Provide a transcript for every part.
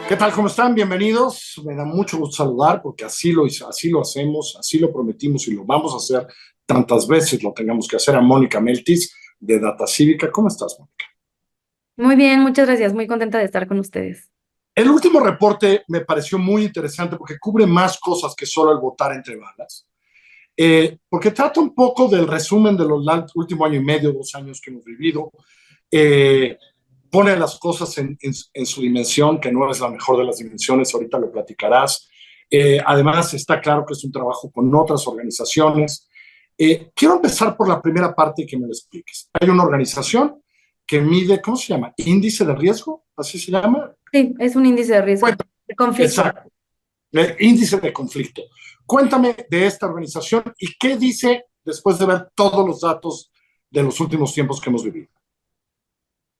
¿Qué tal? ¿Cómo están? Bienvenidos. Me da mucho gusto saludar porque así lo hacemos, así lo prometimos y lo vamos a hacer tantas veces lo tengamos que hacer a Mónica Meltis de Data Cívica. ¿Cómo estás, Mónica? Muy bien, muchas gracias. Muy contenta de estar con ustedes. El último reporte me pareció muy interesante porque cubre más cosas que solo el votar entre balas, porque trata un poco del resumen de los últimos año y medio, 2 años que hemos vivido, eh, pone las cosas en su dimensión, que no es la mejor de las dimensiones, ahorita lo platicarás. Además, está claro que es un trabajo con otras organizaciones. Quiero empezar por la primera parte y que me lo expliques. Hay una organización que mide, ¿cómo se llama? Índice de riesgo, así se llama. Sí, es un índice de riesgo, Cuéntame, de conflicto. exacto, índice de conflicto. Cuéntame de esta organización y qué dice después de ver todos los datos de los últimos tiempos que hemos vivido.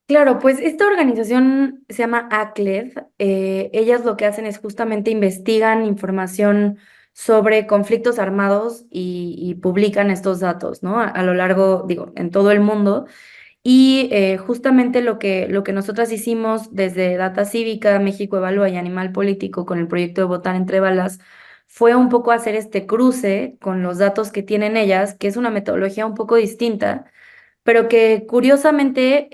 Claro, pues esta organización se llama ACLED. Ellas lo que hacen es justamente investigan información sobre conflictos armados y publican estos datos, ¿no? A lo largo, digo, en todo el mundo. Y justamente lo que nosotras hicimos desde Data Cívica, México Evalúa y Animal Político con el proyecto de Votar entre Balas fue un poco hacer este cruce con los datos que tienen ellas, que es una metodología un poco distinta, pero que curiosamente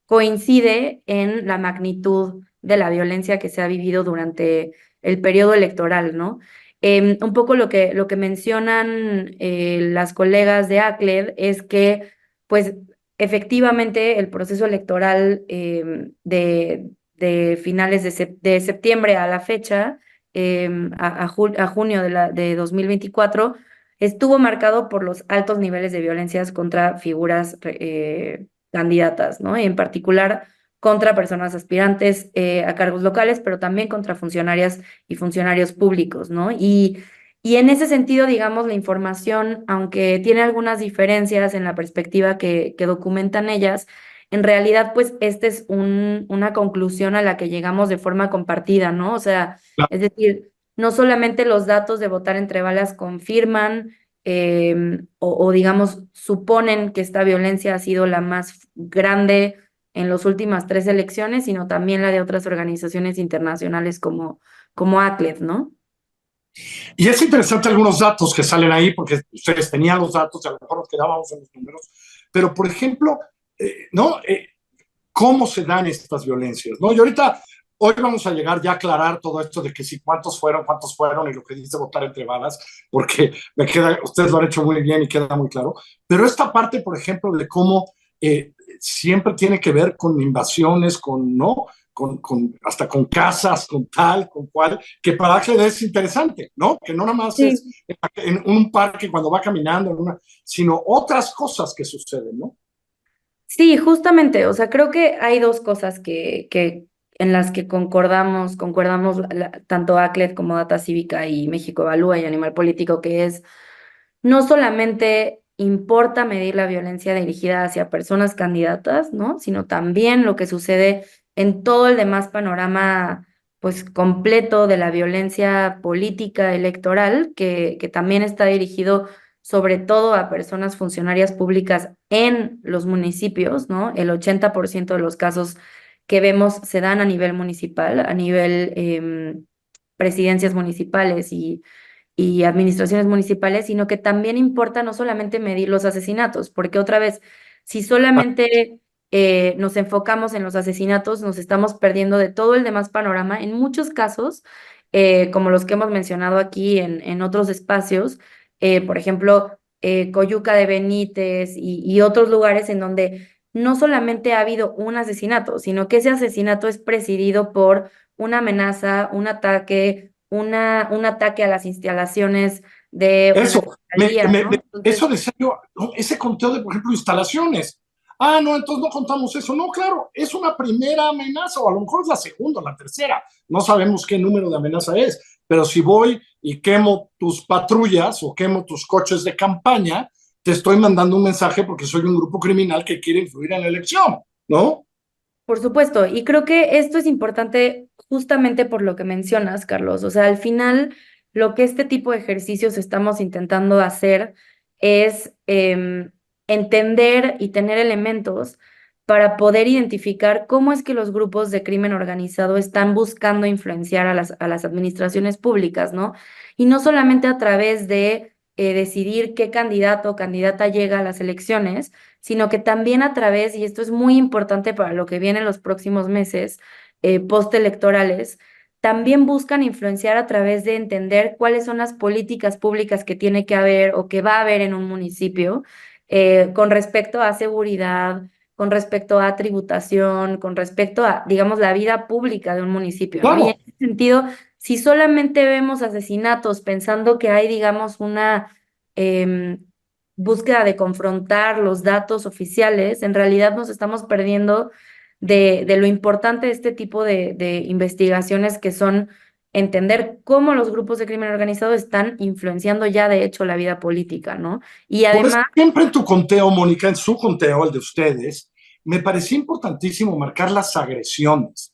coincide en la magnitud de la violencia que se ha vivido durante el periodo electoral, ¿no? Un poco lo que mencionan las colegas de ACLED es que, pues, efectivamente, el proceso electoral de finales de septiembre a la fecha, a junio de 2024, estuvo marcado por los altos niveles de violencias contra figuras candidatas, ¿no? Y en particular contra personas aspirantes a cargos locales, pero también contra funcionarias y funcionarios públicos, ¿no? Y en ese sentido, digamos, la información, aunque tiene algunas diferencias en la perspectiva que documentan ellas, en realidad, pues, esta es una conclusión a la que llegamos de forma compartida, ¿no? O sea, es decir, no solamente los datos de votar entre balas confirman o, digamos, suponen que esta violencia ha sido la más grande en las últimas tres elecciones, sino también la de otras organizaciones internacionales como ACLED, ¿no? Y es interesante algunos datos que salen ahí, porque ustedes tenían los datos, a lo mejor nos quedábamos en los números, pero por ejemplo, ¿no? ¿Cómo se dan estas violencias? ¿No? Y ahorita, hoy vamos a llegar ya a aclarar todo esto de que si cuántos fueron y lo que dice votar entre balas, porque me queda, ustedes lo han hecho muy bien y queda muy claro, pero esta parte, por ejemplo, de cómo siempre tiene que ver con invasiones, con, ¿no? Hasta con casas, con tal, con cual, que para Axel es interesante, ¿no? Que no nada más es Sí. en un parque cuando va caminando, sino otras cosas que suceden, ¿no? Sí, justamente, o sea, creo que hay dos cosas en las que concordamos tanto ACLED como Data Cívica y México Evalúa y Animal Político, que es no solamente importa medir la violencia dirigida hacia personas candidatas, ¿no? Sino también lo que sucede en todo el demás panorama, pues, completo de la violencia política electoral, que también está dirigido sobre todo a personas funcionarias públicas en los municipios, ¿no? El 80% de los casos que vemos se dan a nivel municipal, a nivel presidencias municipales y administraciones municipales, sino que también importa no solamente medir los asesinatos, porque otra vez, si solamente nos enfocamos en los asesinatos, nos estamos perdiendo de todo el demás panorama. En muchos casos, como los que hemos mencionado aquí en otros espacios, por ejemplo, Coyuca de Benítez y otros lugares en donde no solamente ha habido un asesinato, sino que ese asesinato es presidido por una amenaza, un ataque, un ataque a las instalaciones de una Eso, fiscalía, ¿no? Entonces, eso de serio, ¿no? Ese conteo de, por ejemplo, instalaciones. Ah, no, entonces no contamos eso. No, claro, es una primera amenaza, o a lo mejor es la segunda, la tercera. No sabemos qué número de amenaza es, pero si voy y quemo tus patrullas o quemo tus coches de campaña, te estoy mandando un mensaje porque soy un grupo criminal que quiere influir en la elección, ¿no? por supuesto, y creo que esto es importante justamente por lo que mencionas, Carlos. O sea, al final, lo que este tipo de ejercicios estamos intentando hacer es entender y tener elementos para poder identificar cómo es que los grupos de crimen organizado están buscando influenciar a las administraciones públicas, ¿no? Y no solamente a través de decidir qué candidato o candidata llega a las elecciones, sino que también a través, y esto es muy importante para lo que viene en los próximos meses postelectorales, también buscan influenciar a través de entender cuáles son las políticas públicas que tiene que haber o que va a haber en un municipio con respecto a seguridad, con respecto a tributación, con respecto a, digamos, la vida pública de un municipio, ¿no? Y en Claro, ese sentido, si solamente vemos asesinatos pensando que hay, digamos, una búsqueda de confrontar los datos oficiales, en realidad nos estamos perdiendo de lo importante de este tipo de investigaciones que son entender cómo los grupos de crimen organizado están influenciando ya de hecho la vida política, ¿no? Y por eso además, siempre en tu conteo, Mónica, en su conteo, el de ustedes, me parecía importantísimo marcar las agresiones.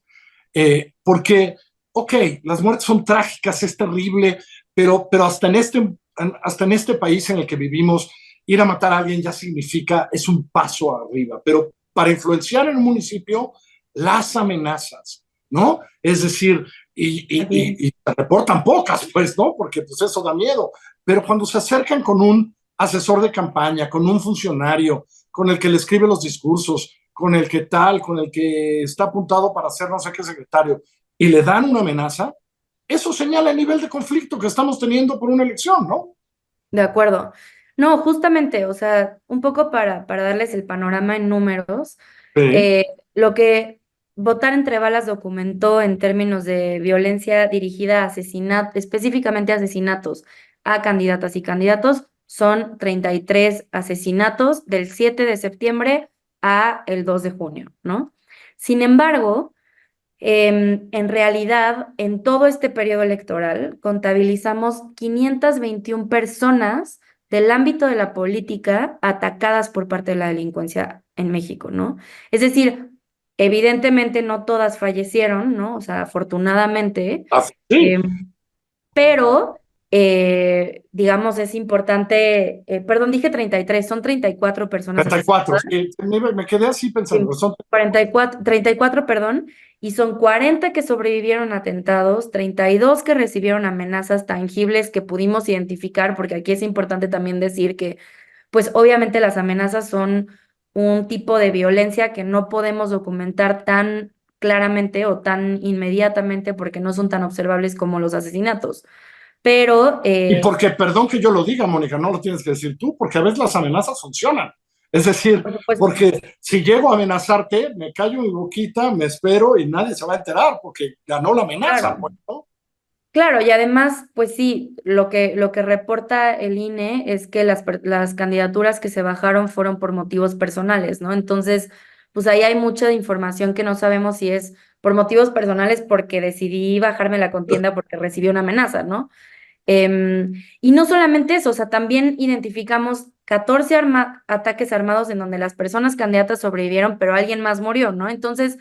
Porque, ok, las muertes son trágicas, es terrible, pero hasta en este país en el que vivimos, ir a matar a alguien ya significa, es un paso arriba. Pero para influenciar en un municipio, las amenazas, ¿no? Es decir, y se reportan pocas, pues, ¿no? Porque pues eso da miedo. Pero cuando se acercan con un asesor de campaña, con un funcionario, con el que le escribe los discursos, con el que tal, con el que está apuntado para ser no sé qué secretario, y le dan una amenaza, eso señala el nivel de conflicto que estamos teniendo por una elección, ¿no? de acuerdo. No, justamente, o sea, un poco para darles el panorama en números, Sí, lo que Votar entre Balas documentó en términos de violencia dirigida a asesinatos, específicamente asesinatos a candidatas y candidatos, son 33 asesinatos del 7 de septiembre a el 2 de junio, ¿no? Sin embargo, en realidad, en todo este periodo electoral, contabilizamos 521 personas del ámbito de la política atacadas por parte de la delincuencia en México, ¿no? Es decir, evidentemente no todas fallecieron, ¿no? O sea, afortunadamente, sí, em, pero, digamos, es importante, perdón, dije 33, son 34 personas 34, asesinadas. sí, me quedé así pensando, Sí, son 34. 44, 34, perdón, y son 40 que sobrevivieron a atentados, 32 que recibieron amenazas tangibles que pudimos identificar, porque aquí es importante también decir que, pues obviamente las amenazas son un tipo de violencia que no podemos documentar tan claramente o tan inmediatamente porque no son tan observables como los asesinatos. Pero, Y porque, perdón que yo lo diga, Mónica, no lo tienes que decir tú, porque a veces las amenazas funcionan. Es decir, por supuesto. porque si llego a amenazarte, me callo mi boquita, me espero y nadie se va a enterar porque ganó la amenaza, Claro. pues, ¿no? Claro, y además, pues sí, lo que reporta el INE es que las candidaturas que se bajaron fueron por motivos personales, ¿no? Entonces, pues ahí hay mucha información que no sabemos si es por motivos personales porque decidí bajarme la contienda porque recibí una amenaza, ¿no? Y no solamente eso, o sea, también identificamos 14 ataques armados en donde las personas candidatas sobrevivieron, pero alguien más murió, ¿no? Entonces,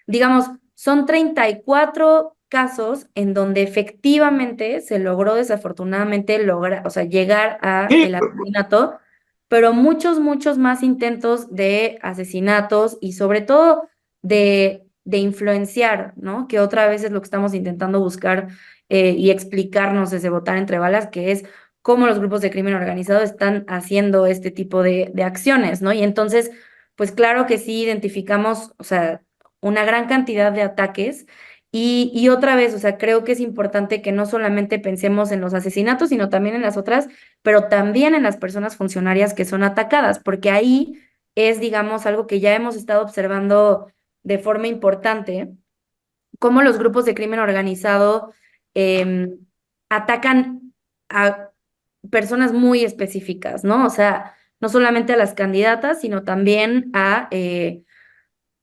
digamos, son 34 casos en donde efectivamente se logró desafortunadamente lograr, o sea, llegar a Sí, el asesinato, pero muchos, muchos más intentos de asesinatos y sobre todo de influenciar, ¿no? Que otra vez es lo que estamos intentando buscar y explicarnos desde Votar entre Balas, que es cómo los grupos de crimen organizado están haciendo este tipo de acciones, ¿no? Y entonces, pues claro que sí identificamos, o sea, una gran cantidad de ataques. Y otra vez, o sea, creo que es importante que no solamente pensemos en los asesinatos, sino también en las otras, pero también en las personas funcionarias que son atacadas, porque ahí es, digamos, algo que ya hemos estado observando de forma importante cómo los grupos de crimen organizado em, atacan a personas muy específicas, ¿no? O sea, no solamente a las candidatas, sino también a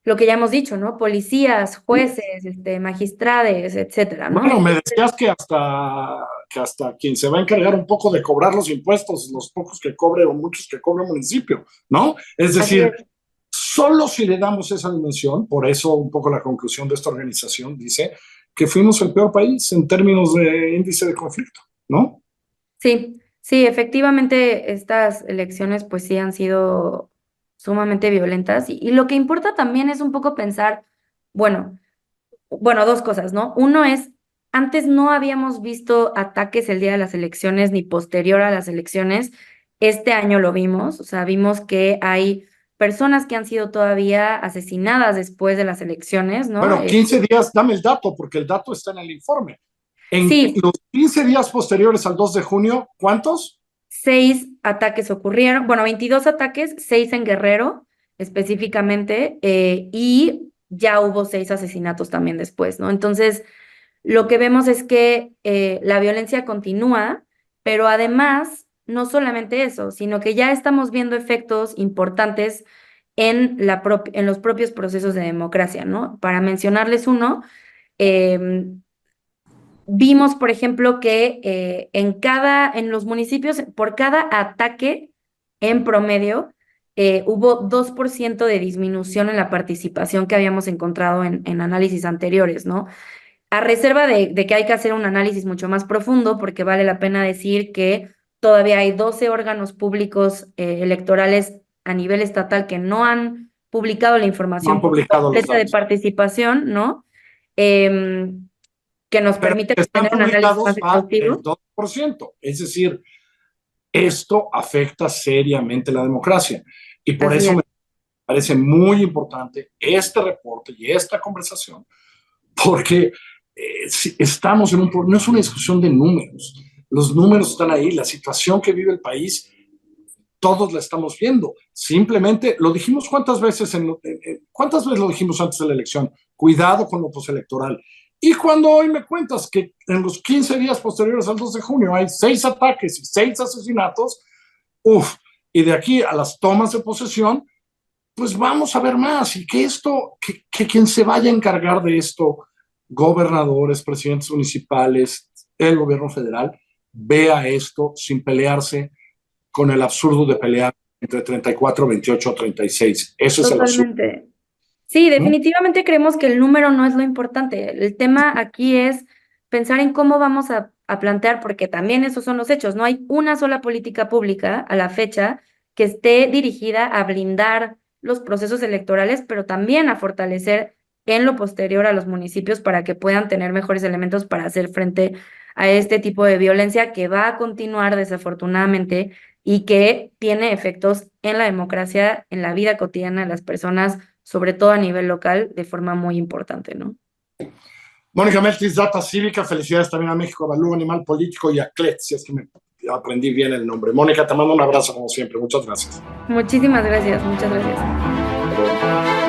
lo que ya hemos dicho, ¿no? Policías, jueces, magistrades, etcétera, ¿no? bueno, me decías que hasta quien se va a encargar un poco de cobrar los impuestos, los pocos que cobre o muchos que cobre el municipio, ¿no? Es Así decir, es. solo si le damos esa dimensión, por eso un poco la conclusión de esta organización dice que fuimos el peor país en términos de índice de conflicto, ¿no? Sí, sí, efectivamente estas elecciones pues sí han sido sumamente violentas. Y lo que importa también es un poco pensar, bueno, dos cosas, ¿no? Uno es, antes no habíamos visto ataques el día de las elecciones ni posterior a las elecciones. Este año lo vimos, o sea, vimos que hay personas que han sido todavía asesinadas después de las elecciones, ¿no? Bueno, 15 días, dame el dato, porque el dato está en el informe. En Sí, los 15 días posteriores al 2 de junio, ¿cuántos? 6 ataques ocurrieron, bueno, 22 ataques, 6 en Guerrero específicamente, y ya hubo 6 asesinatos también después, ¿no? Entonces, lo que vemos es que la violencia continúa, pero además, no solamente eso, sino que ya estamos viendo efectos importantes en los propios procesos de democracia, ¿no? Para mencionarles uno, em, vimos, por ejemplo, que en los municipios, por cada ataque en promedio, hubo 2% de disminución en la participación que habíamos encontrado en análisis anteriores, ¿no? A reserva de que hay que hacer un análisis mucho más profundo, porque vale la pena decir que todavía hay 12 órganos públicos electorales a nivel estatal que no han publicado la No han información publicado los completa de datos, participación, ¿no? Em, que nos pero permite están tener un análisis publicados más va el exhaustivo. 2%. Es decir, esto afecta seriamente la democracia. Y por Así eso es, me parece muy importante este reporte y esta conversación, porque si estamos en no es una discusión de números. Los números están ahí, la situación que vive el país, todos la estamos viendo. Simplemente lo dijimos cuántas veces lo dijimos antes de la elección. Cuidado con lo postelectoral. Y cuando hoy me cuentas que en los 15 días posteriores al 2 de junio hay 6 ataques y 6 asesinatos, uff, y de aquí a las tomas de posesión, pues vamos a ver más. Y que quien se vaya a encargar de esto, gobernadores, presidentes municipales, el gobierno federal, vea esto sin pelearse con el absurdo de pelear entre 34, 28 o 36. Eso es el absurdo. totalmente. Sí, ¿Mm? definitivamente creemos que el número no es lo importante. El tema aquí es pensar en cómo vamos a plantear, porque también esos son los hechos. No hay una sola política pública a la fecha que esté dirigida a blindar los procesos electorales, pero también a fortalecer en lo posterior a los municipios para que puedan tener mejores elementos para hacer frente a este tipo de violencia que va a continuar desafortunadamente y que tiene efectos en la democracia, en la vida cotidiana de las personas, sobre todo a nivel local, de forma muy importante, ¿no? Mónica Meltis, Data Cívica, felicidades también a México Evalúa Animal Político y a CLET, si es que me aprendí bien el nombre. Mónica, te mando un abrazo como siempre. Muchas gracias. Muchísimas gracias, muchas gracias.